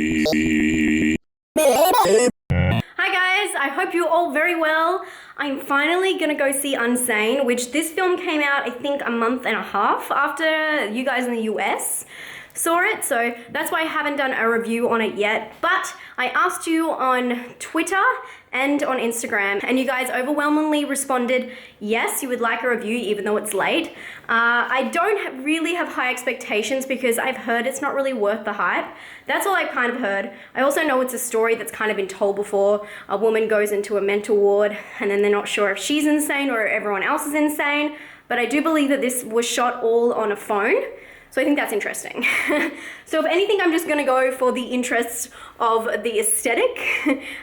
Hi guys, I hope you're all very well. I'm finally gonna go see UNSANE, which this film came out I think a month and a half after you guys in the US saw it, so that's why I haven't done a review on it yet. But I asked you on Twitter and on Instagram, and you guys overwhelmingly responded yes, you would like a review even though it's late. I don't really have high expectations because I've heard it's not really worth the hype. That's all I've kind of heard. I also know it's a story that's kind of been told before. A woman goes into a mental ward and then they're not sure if she's insane or everyone else is insane. But I do believe that this was shot all on a phone. So I think that's interesting. So if anything, I'm just gonna go for the interests of the aesthetic.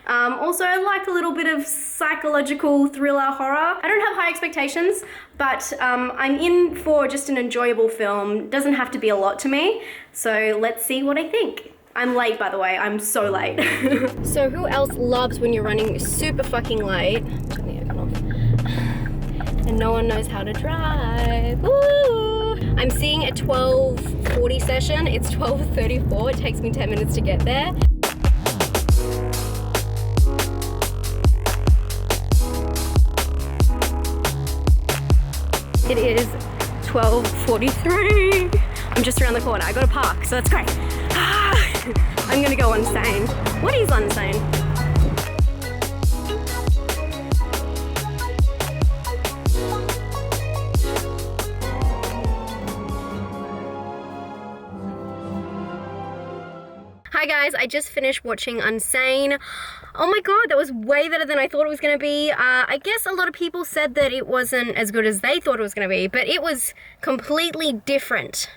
Also, I like a little bit of psychological thriller horror. I don't have high expectations, but I'm in for just an enjoyable film. Doesn't have to be a lot to me. So let's see what I think. I'm late, by the way. I'm so late. So who else loves when you're running super fucking late? Turn the aircon off. And no one knows how to drive. Woo! I'm seeing a 12:40 session. It's 12:34. It takes me 10 minutes to get there. It is 12:43. I'm just around the corner. I got to park, so that's great. I'm gonna go UNSANE. What is UNSANE? Hi guys, I just finished watching UNSANE. Oh my god, that was way better than I thought it was gonna be. I guess a lot of people said that it wasn't as good as they thought it was gonna be, but it was completely different.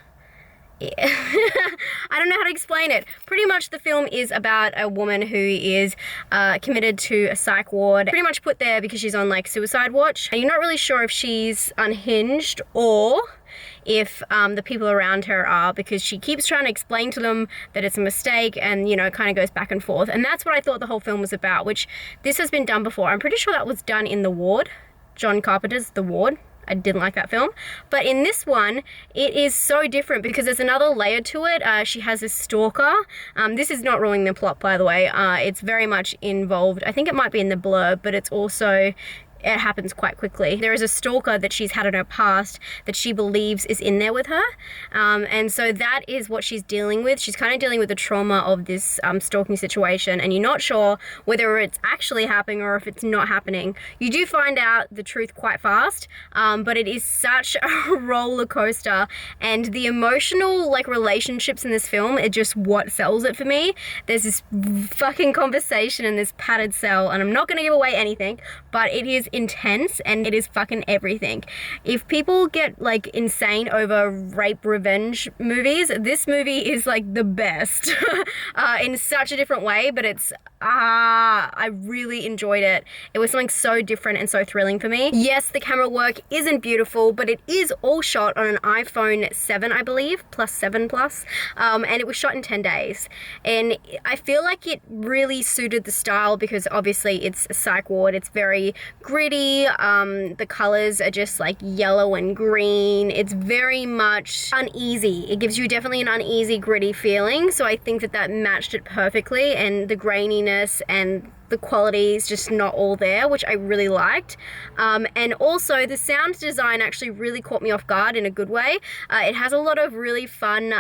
Yeah. I don't know how to explain it. Pretty much the film is about a woman who is committed to a psych ward, pretty much put there because she's on like suicide watch. And you're not really sure if she's unhinged or if the people around her are, because she keeps trying to explain to them that it's a mistake and, you know, it kind of goes back and forth. And that's what I thought the whole film was about, which this has been done before. I'm pretty sure that was done in The Ward, John Carpenter's The Ward. I didn't like that film. But in this one, it is so different because there's another layer to it. She has this stalker. This is not ruining the plot, by the way. It's very much involved. I think it might be in the blurb, but it's also... it happens quite quickly. There is a stalker that she's had in her past that she believes is in there with her. And so that is what she's dealing with. She's kind of dealing with the trauma of this stalking situation, and you're not sure whether it's actually happening or if it's not happening. You do find out the truth quite fast, but it is such a roller coaster, and the emotional like relationships in this film are just what sells it for me. There's this fucking conversation in this padded cell, and I'm not gonna give away anything, but it is intense and it is fucking everything. If people get like insane over rape revenge movies, this movie is like the best in such a different way, but it's I really enjoyed it. It was something so different and so thrilling for me. Yes, the camera work isn't beautiful, but it is all shot on an iPhone 7, I believe, plus 7 plus, and it was shot in 10 days. And I feel like it really suited the style because obviously it's a psych ward. It's very gritty. The colors are just like yellow and green. It's very much uneasy. It gives you definitely an uneasy, gritty feeling. So I think that that matched it perfectly, and the graininess and the quality is just not all there, which I really liked. And also the sound design actually really caught me off guard in a good way. It has a lot of really fun,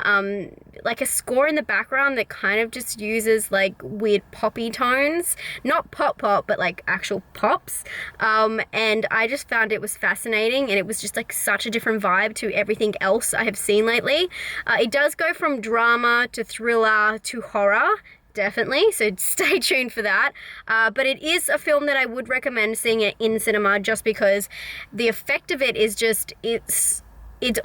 like a score in the background that kind of just uses like weird poppy tones, not pop, but like actual pops. And I just found it was fascinating, and it was just like such a different vibe to everything else I have seen lately. It does go from drama to thriller to horror, definitely, so stay tuned for that. But it is a film that I would recommend seeing it in cinema, just because the effect of it is just, it's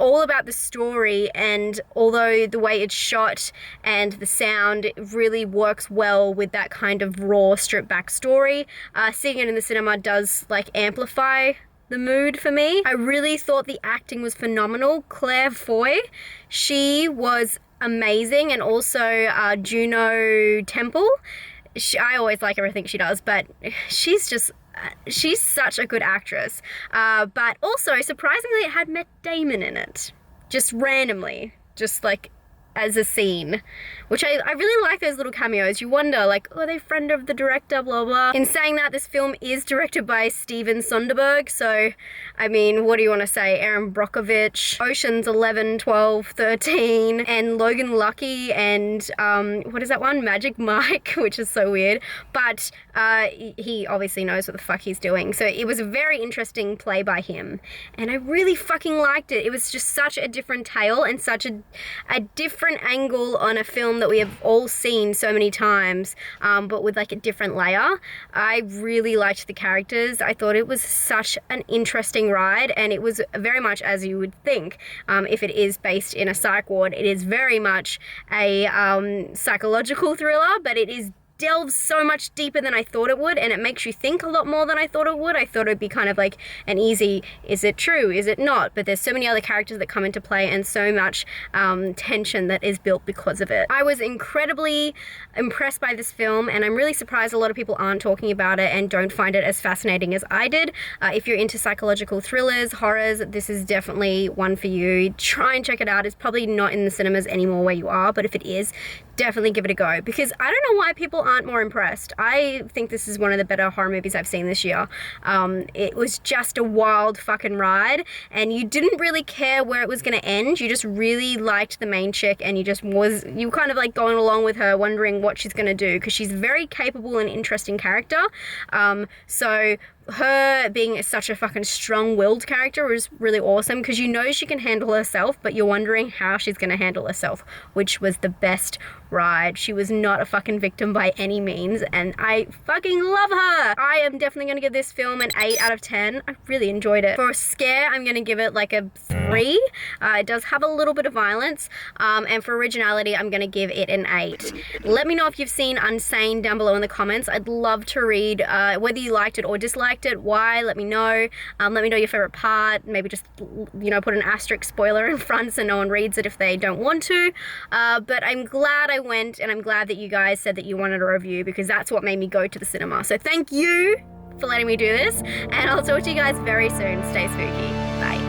all about the story, and although the way it's shot and the sound really works well with that kind of raw, stripped back story, seeing it in the cinema does like amplify the mood for me. I really thought the acting was phenomenal. Claire Foy, she was amazing, and also Juno Temple. I always like everything she does, but she's such a good actress. But also, surprisingly, it had Matt Damon in it. Just randomly. Just like as a scene, which I really like those little cameos. You wonder, like, oh, are they friend of the director, blah, blah. In saying that, this film is directed by Steven Soderbergh, so, I mean, what do you want to say? Aaron Brockovich, Oceans 11, 12, 13, and Logan Lucky, and, what is that one? Magic Mike, which is so weird, but he obviously knows what the fuck he's doing, so it was a very interesting play by him, and I really fucking liked it. It was just such a different tale and such a different angle on a film that we have all seen so many times, but with like a different layer. I really liked the characters. I thought it was such an interesting ride, and it was very much as you would think. If it is based in a psych ward, it is very much a psychological thriller, but it delves so much deeper than I thought it would, and it makes you think a lot more than I thought it would. I thought it'd be kind of like an easy, is it true, is it not? But there's so many other characters that come into play, and so much tension that is built because of it. I was incredibly impressed by this film, and I'm really surprised a lot of people aren't talking about it and don't find it as fascinating as I did. If you're into psychological thrillers, horrors, this is definitely one for you. Try and check it out. It's probably not in the cinemas anymore where you are, but if it is, definitely give it a go, because I don't know why people aren't more impressed. I think this is one of the better horror movies I've seen this year. It was just a wild fucking ride, and you didn't really care where it was going to end. You just really liked the main chick, and you kind of like going along with her, wondering what she's going to do, because she's a very capable and interesting character. So her being such a fucking strong-willed character was really awesome, because you know she can handle herself, but you're wondering how she's going to handle herself, which was the best ride. She was not a fucking victim by any means, and I fucking love her. I am definitely going to give this film an 8 out of 10. I really enjoyed it. For a scare, I'm going to give it like a 3. It does have a little bit of violence, and for originality, I'm going to give it an 8. Let me know if you've seen UNSANE down below in the comments. I'd love to read whether you liked it or disliked it. Why? Let me know. Let me know your favorite part. Maybe just, you know, put an asterisk spoiler in front so no one reads it if they don't want to. But I'm glad I went, and I'm glad that you guys said that you wanted a review, because that's what made me go to the cinema. So thank you for letting me do this, and I'll talk to you guys very soon. Stay spooky. Bye.